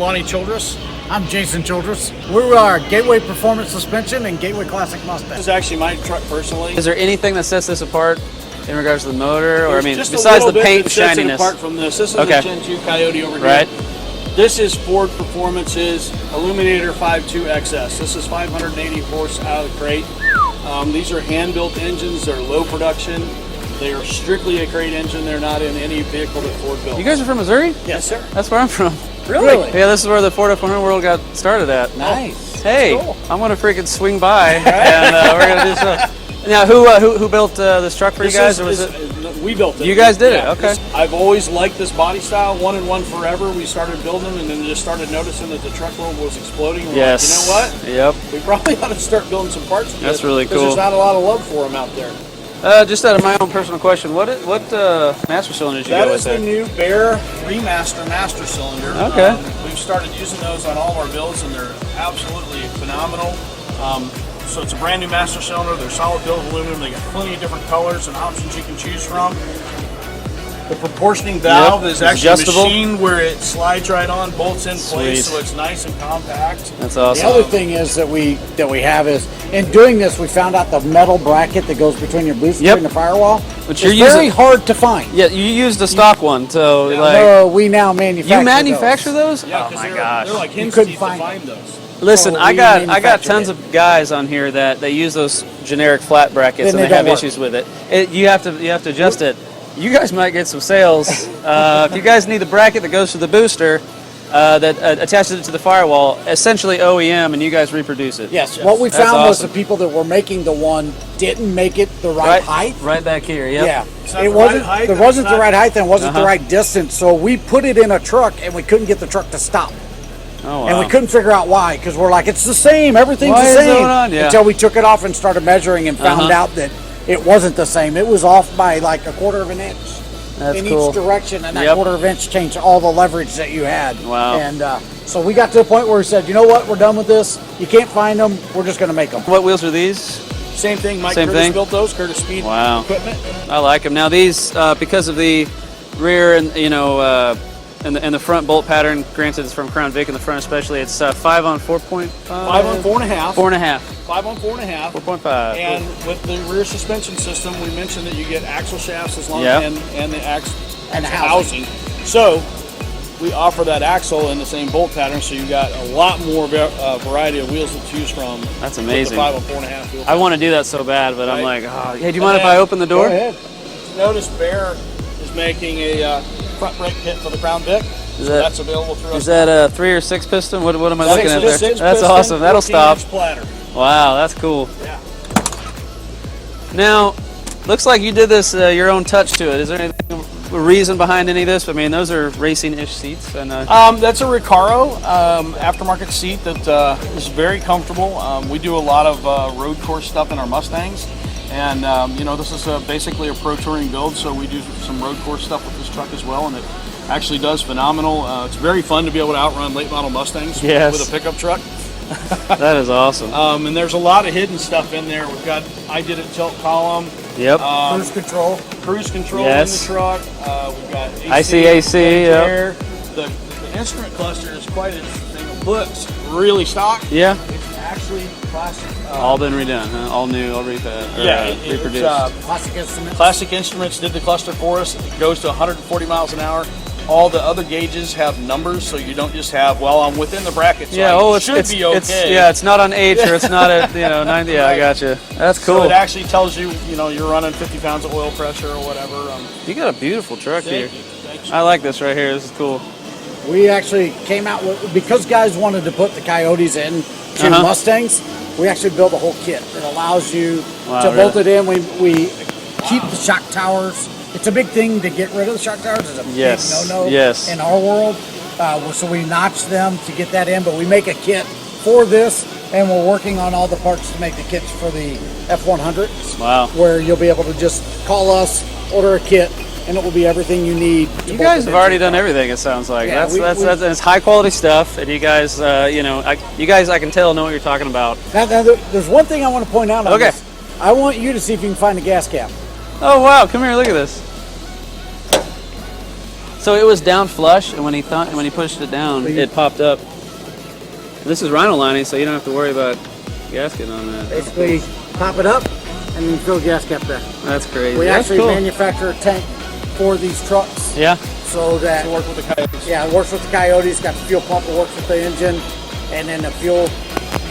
Lonny Childress. I'm Jason Childress. We are Gateway Performance Suspension and Gateway Classic Mustang. This is actually my truck personally. Is there anything that sets this apart in regards to the motor, or I mean, Just besides the paint that sets shininess? it apart from this. This is Okay. a Gen 2 Coyote over here. Right. This is Ford Performance's Illuminator 5.2 XS. This is 580 horse out of the crate. These are hand-built engines. They're low production. They are strictly a crate engine. They're not in any vehicle that Ford built. You guys are from Missouri? Yes, sir. That's where I'm from. Really? Yeah, this is where the Ford F100 world got started at. Nice. Hey, Cool. I'm gonna freaking swing by, and we're gonna do stuff. Now, who built this truck for you guys, or was it? We built it. You guys did it, Yeah, okay. I've always liked this body style, one and one forever. We started building them and then just started noticing that the truck world was exploding. We're Yes. like, you know what? Yep. We probably ought to start building some parts. That's really because cool. there's not a lot of love for them out there. Just out of my own personal question, what master cylinder did you That go is with the there? new Bear Remaster Master Cylinder. Okay. We've started using those on all of our builds, and they're absolutely phenomenal. So it's a brand new master cylinder. They're solid build aluminum. They got plenty of different colors and options you can choose from. The proportioning valve is actually adjustable. machined where it slides right on, bolts in place, Sweet. so it's nice and compact. That's The awesome. other thing is that we have is, in doing this, we found out the metal bracket that goes between your booster Yep. and the firewall But is you're very using- hard to find. Yeah, you used a stock one, so like No, we now manufacture you manufacture those? Yeah, Oh 'cause my they're gosh! like hinge couldn't teeth to find find those. Listen, So I we got manufactured tons it. of guys on here that they use those generic flat brackets And and they they have don't work. issues with it. You have to adjust it. You guys might get some sales. If you guys need the bracket that goes to the booster that attaches it to the firewall, essentially OEM, and you guys reproduce it. Yes, what we That's found was awesome. the people that were making the one didn't make it the right height. right back here. Yep. Yeah, It's not it the wasn't. right height, There and wasn't it's the not- right height and wasn't the Uh-huh. right distance. So we put it in a truck and we couldn't get the truck to stop. Oh wow. And we couldn't figure out why, because we're like, it's the same, everything's Why the is it same. going on? Yeah. Until we took it off and started measuring and found Uh-huh. out that it wasn't the same. It was off by like 1/4 of an inch That's in cool. each direction, and that Yep. 1/4 of an inch changed all the leverage that you had. Wow. And so we got to the point where we said, you know what, we're done with this. You can't find them. We're just going to make them. What wheels are these? Same thing. Mike Same Curtis thing? built those. Curtis Speed Wow. equipment. I like them. Now these, because of the rear and and the front bolt pattern, granted it's from Crown Vic in the front especially, it's 5 on 4.5. 5 on 4.5. 4.5. 5 on 4.5. 4.5. And with the rear suspension system, we mentioned that you get axle shafts as long Yep. and the axle And housing. So we offer that axle in the same bolt pattern, so you got a lot more variety of wheels to choose from. That's with amazing. The 5 on 4.5 wheel. I want to do that so bad, but I'm Right. like, oh, hey, do you mind if I open the door? Go ahead. Notice Bear is making a front brake kit for the Crown Vic. Is So that- that's available through us. Is that a 3 or 6 piston? What am I looking at there? Six That's piston, awesome. That'll 14-inch stop. Platter. Wow, that's cool. Yeah. Now, looks like you did this your own touch to it. Is there anything, a reason behind any of this? I mean, those are racing-ish seats, and That's a Recaro aftermarket seat that is very comfortable. We do a lot of road course stuff in our Mustangs, and this is basically a pro touring build, so we do some road course stuff with this truck as well, and it actually does phenomenal. It's very fun to be able to outrun late model Mustangs Yes. with a pickup truck. that is awesome. And there's a lot of hidden stuff in there. We've got I did it tilt column, Yep. Cruise control. cruise control Yes. in the truck. We've got ICAC, yep. air. The instrument cluster is quite interesting. It looks really stock. Yeah. It's actually plastic. All been redone, huh? All new, all reproduced. Plastic instruments. Classic Instruments did the cluster for us. It goes to 140 miles an hour. All the other gauges have numbers, so you don't just have, well, I'm within the bracket, so Yeah, I it's should be okay. it's not on H or it's not at 90. Yeah, I got you. That's So cool. it actually tells you, you're running 50 pounds of oil pressure or whatever. You got a beautiful truck here. Thank you. I like this right here. This is cool. We actually came out with, because guys wanted to put the Coyotes in to Uh-huh. Mustangs, we actually built a whole kit that allows you Wow, to bolt really? it in. We keep the shock towers. It's a big thing to get rid of the shock towers. It's a Yes, big no-no yes. in our world. So we notch them to get that in, but we make a kit for this, and we're working on all the parts to make the kits for the F100. Wow. Where you'll be able to just call us, order a kit, and it will be everything you need. You guys have already done everything. It sounds like Yeah, that's it's high quality stuff, and you guys, I can tell know what you're talking about. Now, there's one thing I want to point out on Okay. this. I want you to see if you can find the gas cap. Oh wow! Come here, look at this. So it was down flush, and when he pushed it down, it popped up. This is Rhino lining, so you don't have to worry about gasket on that. Basically, pop it up and then fill gas cap there. That's crazy. We That's actually cool. manufacture a tank for these trucks. Yeah. So that To work with the Coyotes. Yeah, it works with the Coyotes. Got the fuel pump, it works with the engine, and then the fuel.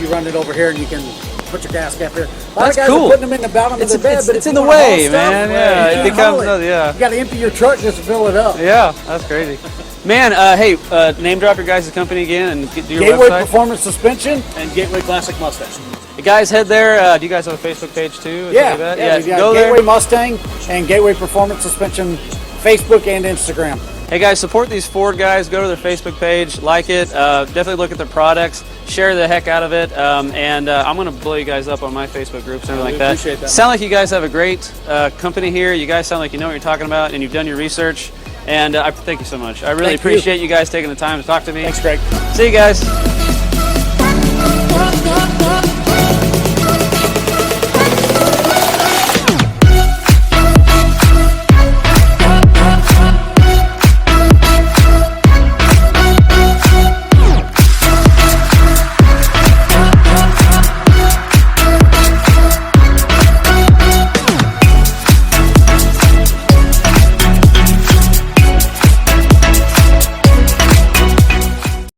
You run it over here, and you can put your gas cap here. A lot That's of guys cool. are putting them in the bottom of their bed, but it's if in you the wanna haul way, stuff, man. Yeah, you it can't haul becomes. Yeah. You got to empty your truck just to fill it up. Yeah, that's crazy. Man, hey, name drop your guys' company again and do your Gateway website. Performance Suspension. And Gateway Classic Mustangs. You guys head there. Do you guys have a Facebook page too? Yeah, Is we that? got Go Gateway there. Mustang and Gateway Performance Suspension, Facebook and Instagram. Hey guys, support these Ford guys. Go to their Facebook page, like it. Definitely look at their products. Share the heck out of it. And I'm going to blow you guys up on my Facebook groups and everything like that. Appreciate that. Sound like you guys have a great company here. You guys sound like you know what you're talking about and you've done your research. And I thank you so much. I really Thank you. appreciate you guys taking the time to talk to me. Thanks, Greg. See you guys.